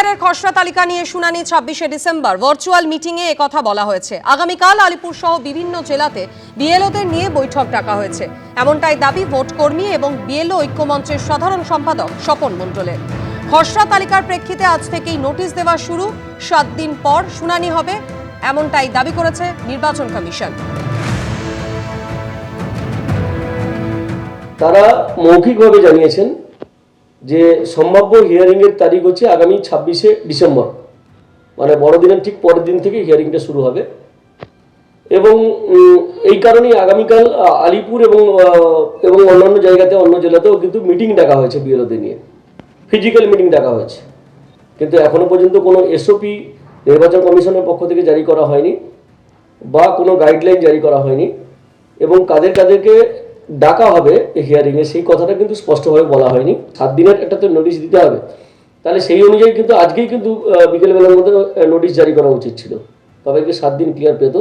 SIR খসড়া তালিকা নিয়ে শুনানি 26শে ডিসেম্বর। ভার্চুয়াল মিটিংয়ে একথা বলা হয়েছে। আগামীকাল আলিপুর সহ বিভিন্ন জেলাতে বিএলওদের নিয়ে বৈঠক ডাকা হয়েছে, এমনটাই দাবি ভোট কর্মী এবং বিএলও ঐক্যমঞ্চের সাধারণ সম্পাদক স্বপন মণ্ডলের। খসড়া তালিকার প্রেক্ষিতে আজ থেকেই নোটিশ দেওয়া শুরু, 7 দিন পর শুনানি হবে, এমনটাই দাবি করেছে নির্বাচন কমিশন। তারা মৌখিকভাবে জানিয়েছেন যে সম্ভাব্য হিয়ারিংয়ের তারিখ হচ্ছে আগামী 26শে ডিসেম্বর, মানে বড়দিনের ঠিক পরের দিন থেকে হিয়ারিংটা শুরু হবে। এবং এই কারণেই আগামীকাল আলিপুর এবং অন্যান্য জায়গাতে, অন্য জেলাতেও কিন্তু মিটিং ডাকা হয়েছে বিএলওদের নিয়ে, ফিজিক্যাল মিটিং ডাকা হয়েছে। কিন্তু এখনো পর্যন্ত কোনো এসওপি নির্বাচন কমিশনের পক্ষ থেকে জারি করা হয়নি বা কোনো গাইডলাইন জারি করা হয়নি, এবং কাদেরকে ডাকা হবে হিয়ারিংয়ে সেই কথাটা কিন্তু স্পষ্টভাবে বলা হয়নি। 7 দিনের একটা তো নোটিশ দিতে হবে, তাহলে সেই অনুযায়ী কিন্তু আজকেই কিন্তু বিকেলবেলার মধ্যে নোটিশ জারি করা উচিত ছিল, সবাইকে 7 দিন ক্লিয়ার পেত।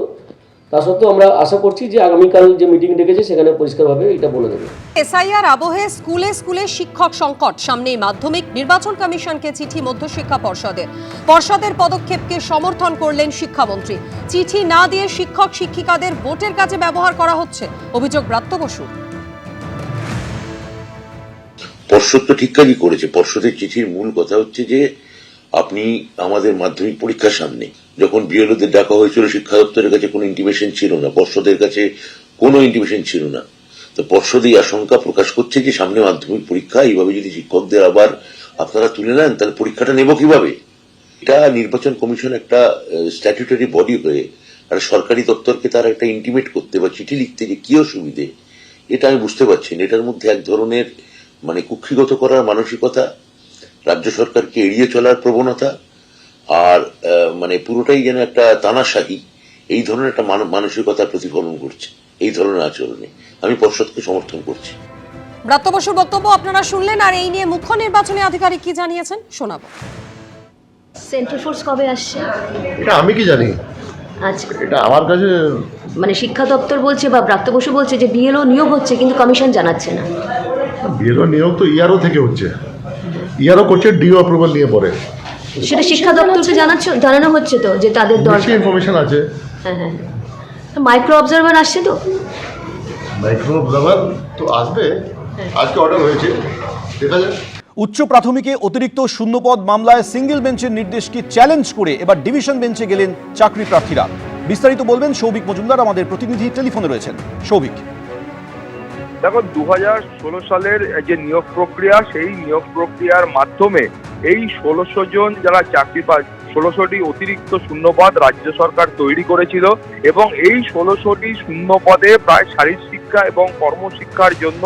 তা সত্ত্বেও আমরা আশা করছি যে আগামীকাল যে মিটিং ডেকেছে সেখানে পরিষ্কারভাবে এটা বলে দেবে। এসআইআর আবহে স্কুলে স্কুলে শিক্ষক সংকট, সামনেই মাধ্যমিক। নির্বাচন কমিশনকে চিঠি মধ্যশিক্ষা পর্ষদের পদক্ষেপকে সমর্থন করলেন শিক্ষামন্ত্রী। চিঠি না দিয়ে শিক্ষক শিক্ষিকাদের ভোটের কাজে ব্যবহার করা হচ্ছে, অভিযোগ ব্রাত্য বসু। পর্ষদ তো ঠিক কাজই করেছে। পর্ষদের চিঠির মূল কথা হচ্ছে যে আপনি আমাদের মাধ্যমিক পরীক্ষার সামনে যখন বিএলওদের ডাকা হয়েছিল, শিক্ষা দপ্তরের কাছে কোনো ইন্টিমেশন ছিল না, পর্ষদের কাছে কোনো ইন্টিমেশন ছিল না। তো পর্ষদ এই আশঙ্কা প্রকাশ করছে যে সামনে মাধ্যমিক পরীক্ষা, এইভাবে যদি শিক্ষকদের আবার আপনারা তুলে নেন তাহলে পরীক্ষাটা নেব কিভাবে। এটা নির্বাচন কমিশন একটা স্ট্যাটিউটরি বডি হয়ে আর সরকারি দপ্তরকে তারা একটা ইন্টিমেট করতে বা চিঠি লিখতে যে কি অসুবিধে, এটা আমি বুঝতে পারছি না। এটার মধ্যে এক ধরনের কুক্ষিগত করার মানসিকতা, রাজ্য সরকারকে এড়িয়ে চলার প্রবণতা, আর পুরোটাই যেন একটা তানাশাহি, এই ধরনের একটা মানসিকতা প্রতিফলন করছে এই ধরনের আচরণে। আমি পর্ষদকে সমর্থন করছি। ব্রাত্য বসুর বক্তব্য আপনারা শুনলেন, আর এই নিয়ে মুখ্য নির্বাচনী আধিকারিক কি জানিয়েছেন শোনাবো। সেন্ট্রাল ফোর্স কবে আসছে এটা আমি কি জানি। আচ্ছা, এটা আমার কাছে শিক্ষা দপ্তর বলছে বা ব্রাত্য বসু বলছে যে বিএলও নিয়োগ হচ্ছে, কিন্তু কমিশন জানাচ্ছে না। বিএলও নিয়োগ তো ইআরও থেকে হচ্ছে, ইআরও করছে ডিও অ্যাপ্রুভাল নিয়ে পরে। সেটা শিক্ষা দপ্তরকে জানানো হচ্ছে তো যে তাদের দরকার ইনফরমেশন আছে। হ্যাঁ, মাইক্রো অবজারভার আসছে তো। মাইক্রো অবজারভার তো আসবে, আজকে অর্ডার হয়েছে, দেখা যাক। উচ্চ প্রাথমিকে অতিরিক্ত শূন্যপদ মামলায় সিঙ্গেল বেঞ্চের নির্দেশকে চ্যালেঞ্জ করে এবার ডিভিশন বেঞ্চে গেলেন চাকরি প্রার্থীরা। বিস্তারিত বলবেন সৌভিক মজুমদার, আমাদের প্রতিনিধি টেলিফোনে রয়েছেন। সৌভিক, দেখো 2016 সালের যে নিয়োগ প্রক্রিয়া, সেই নিয়োগ প্রক্রিয়ার মাধ্যমে এই 1600 জন যারা চাকরি পায়, 1600টি অতিরিক্ত শূন্যপদ রাজ্য সরকার তৈরি করেছিল, এবং এই 1600টি শূন্যপদে প্রায় শারীরশিক্ষা এবং কর্মশিক্ষার জন্য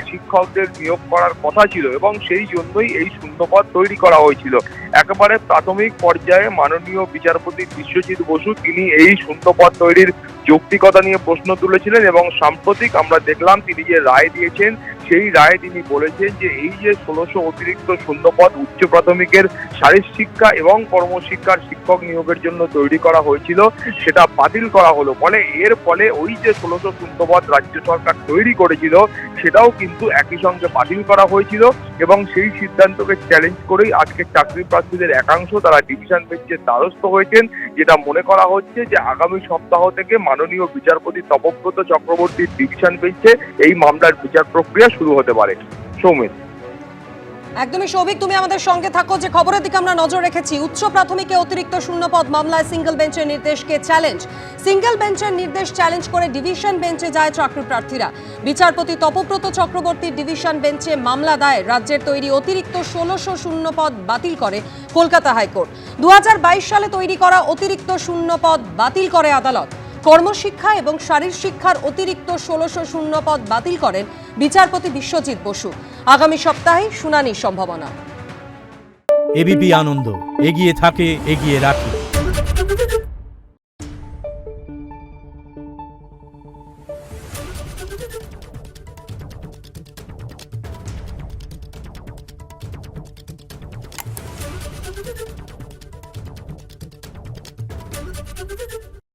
শিক্ষকদের নিয়োগ করার কথা ছিল, এবং সেই জন্যই এই শূন্যপদ তৈরি করা হয়েছিল। একেবারে প্রাথমিক পর্যায়ে মাননীয় বিচারপতি বিশ্বজিৎ বসু তিনি এই শূন্যপদ তৈরির যৌক্তিকতা নিয়ে প্রশ্ন তুলেছিলেন, এবং সাম্প্রতিক আমরা দেখলাম তিনি যে রায় দিয়েছেন, সেই রায়ে তিনি বলেছেন যে এই যে 1600 অতিরিক্ত শূন্যপদ উচ্চ প্রাথমিকের শারীরশিক্ষা এবং কর্মশিক্ষার শিক্ষক নিয়োগের জন্য তৈরি করা হয়েছিল, সেটা বাতিল করা হলো। এর ফলে ওই যে 1600 শূন্যপদ রাজ্য সরকার তৈরি করেছিল সেটাও কিন্তু একই সঙ্গে বাতিল করা হয়েছিল, এবং সেই সিদ্ধান্তকে চ্যালেঞ্জ করেই আজকে চাকরি প্রার্থীদের একাংশ তারা ডিভিশন বেঞ্চের দ্বারস্থ হয়েছেন, যেটা মনে করা হচ্ছে যে আগামী সপ্তাহ থেকে মাননীয় বিচারপতি তপব্রত চক্রবর্তীর ডিভিশন বেঞ্চে এই মামলার বিচার প্রক্রিয়া শুরু হতে পারে। সৌমিত, একদমই সৌভিক, তুমি আমাদের সঙ্গে থাকো। যে খবরের দিকে আমরা নজর রেখেছি, উচ্চ প্রাথমিকে অতিরিক্ত শূন্যপদ মামলায় সিঙ্গেল বেঞ্চের নির্দেশকে চ্যালেঞ্জ। সিঙ্গেল বেঞ্চের নির্দেশ চ্যালেঞ্জ করে ডিভিশন বেঞ্চে যায় চাকরি প্রার্থীরা। বিচারপতি তপব্রত চক্রবর্তীর ডিভিশন বেঞ্চে মামলা দায়ের। রাজ্যের তৈরি অতিরিক্ত 1600 শূন্যপদ বাতিল করে কলকাতা হাইকোর্ট। 2022 সালে তৈরি করা অতিরিক্ত শূন্যপদ বাতিল করে আদালত। কর্মশিক্ষা এবং শারীরশিক্ষার অতিরিক্ত 1600 শূন্যপদ বাতিল করেন বিচারপতি বিশ্বজিৎ বসু। আগামী সপ্তাহে শুনানির সম্ভাবনা। এবিপি আনন্দ, এগিয়ে থাকে, এগিয়ে রাখে।